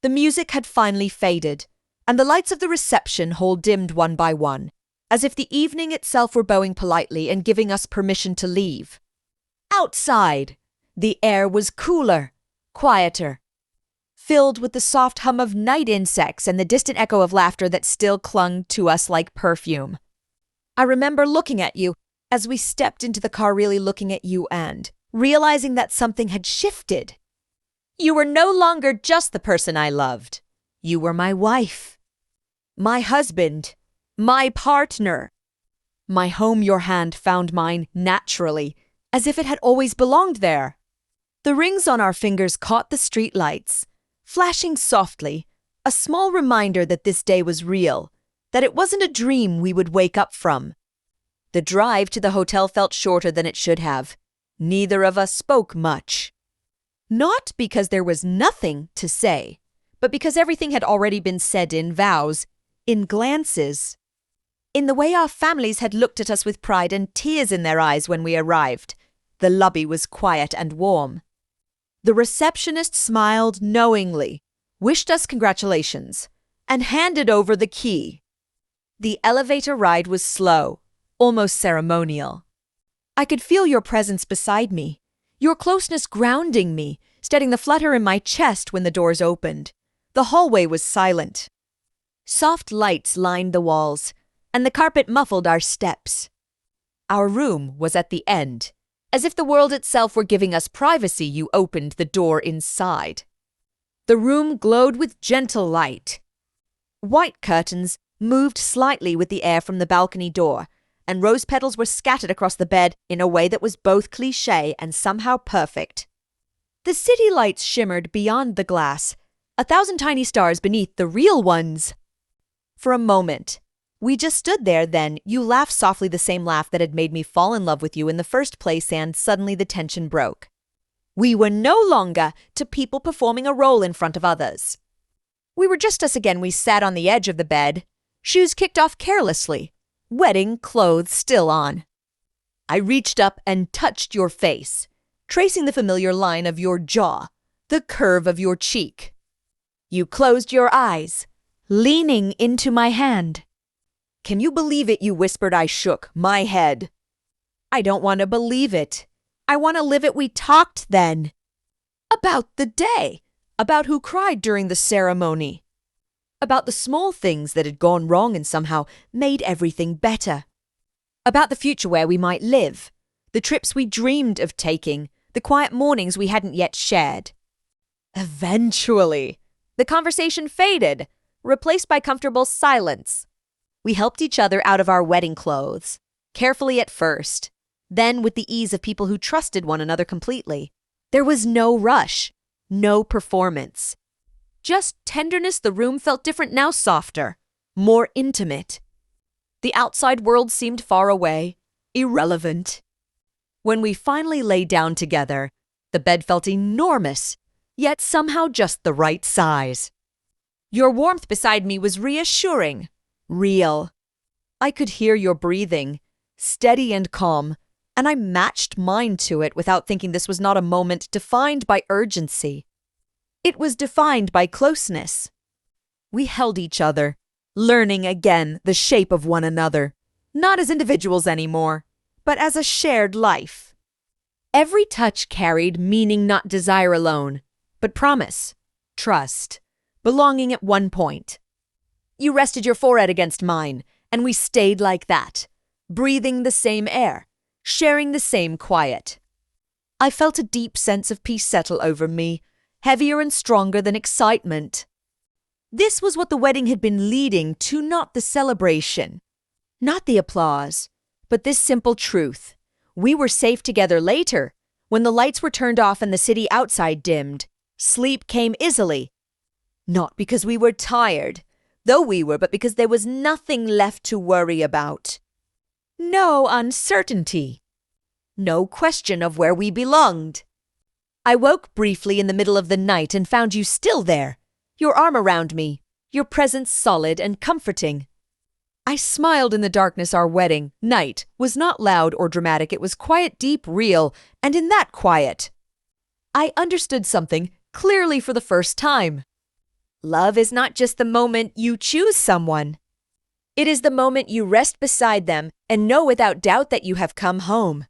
The music had finally faded, and the lights of the reception hall dimmed one by one, as if the evening itself were bowing politely and giving us permission to leave. Outside, the air was cooler, quieter, filled with the soft hum of night insects and the distant echo of laughter that still clung to us like perfume. I remember looking at you as we stepped into the car, really looking at you and realizing that something had shifted. You were no longer just the person I loved. You were my wife, my husband, my partner. My home, your hand found mine naturally, as if it had always belonged there. The rings on our fingers caught the street lights, flashing softly, a small reminder that this day was real, that it wasn't a dream we would wake up from. The drive to the hotel felt shorter than it should have. Neither of us spoke much. Not because there was nothing to say, but because everything had already been said in vows, in glances, in the way our families had looked at us with pride and tears in their eyes when we arrived. The lobby was quiet and warm. The receptionist smiled knowingly, wished us congratulations, and handed over the key. The elevator ride was slow, almost ceremonial. I could feel your presence beside me, your closeness grounding me, steadying the flutter in my chest when the doors opened. The hallway was silent. Soft lights lined the walls, and the carpet muffled our steps. Our room was at the end. As if the world itself were giving us privacy, you opened the door inside. The room glowed with gentle light. White curtains moved slightly with the air from the balcony door, and rose petals were scattered across the bed in a way that was both cliché and somehow perfect. The city lights shimmered beyond the glass, 1,000 tiny stars beneath the real ones. For a moment, we just stood there. Then you laughed softly, the same laugh that had made me fall in love with you in the first place, and suddenly the tension broke. We were no longer two people performing a role in front of others. We were just us again. We sat on the edge of the bed, shoes kicked off carelessly, wedding clothes still on. I reached up and touched your face, tracing the familiar line of your jaw, the curve of your cheek. You closed your eyes, leaning into my hand. Can you believe it? You whispered. I shook my head. I don't want to believe it. I want to live it. We talked then. About the day. About who cried during the ceremony. About the small things that had gone wrong and somehow made everything better. About the future where we might live. The trips we dreamed of taking. The quiet mornings we hadn't yet shared. Eventually, the conversation faded, replaced by comfortable silence. We helped each other out of our wedding clothes, carefully at first, then with the ease of people who trusted one another completely. There was no rush, no performance. Just tenderness. The room felt different now, softer, more intimate. The outside world seemed far away, irrelevant. When we finally lay down together, the bed felt enormous, yet somehow just the right size. Your warmth beside me was reassuring. Real. I could hear your breathing, steady and calm, and I matched mine to it without thinking. This was not a moment defined by urgency. It was defined by closeness. We held each other, learning again the shape of one another, not as individuals anymore, but as a shared life. Every touch carried meaning, not desire alone, but promise, trust, belonging at one point. You rested your forehead against mine, and we stayed like that, breathing the same air, sharing the same quiet. I felt a deep sense of peace settle over me, heavier and stronger than excitement. This was what the wedding had been leading to, not the celebration, not the applause, but this simple truth. We were safe together later, when the lights were turned off and the city outside dimmed. Sleep came easily, not because we were tired, though we were, but because there was nothing left to worry about. No uncertainty. No question of where we belonged. I woke briefly in the middle of the night and found you still there, your arm around me, your presence solid and comforting. I smiled in the darkness. Our wedding night was not loud or dramatic. It was quiet, deep, real, and in that quiet, I understood something clearly for the first time. Love is not just the moment you choose someone. It is the moment you rest beside them and know without doubt that you have come home.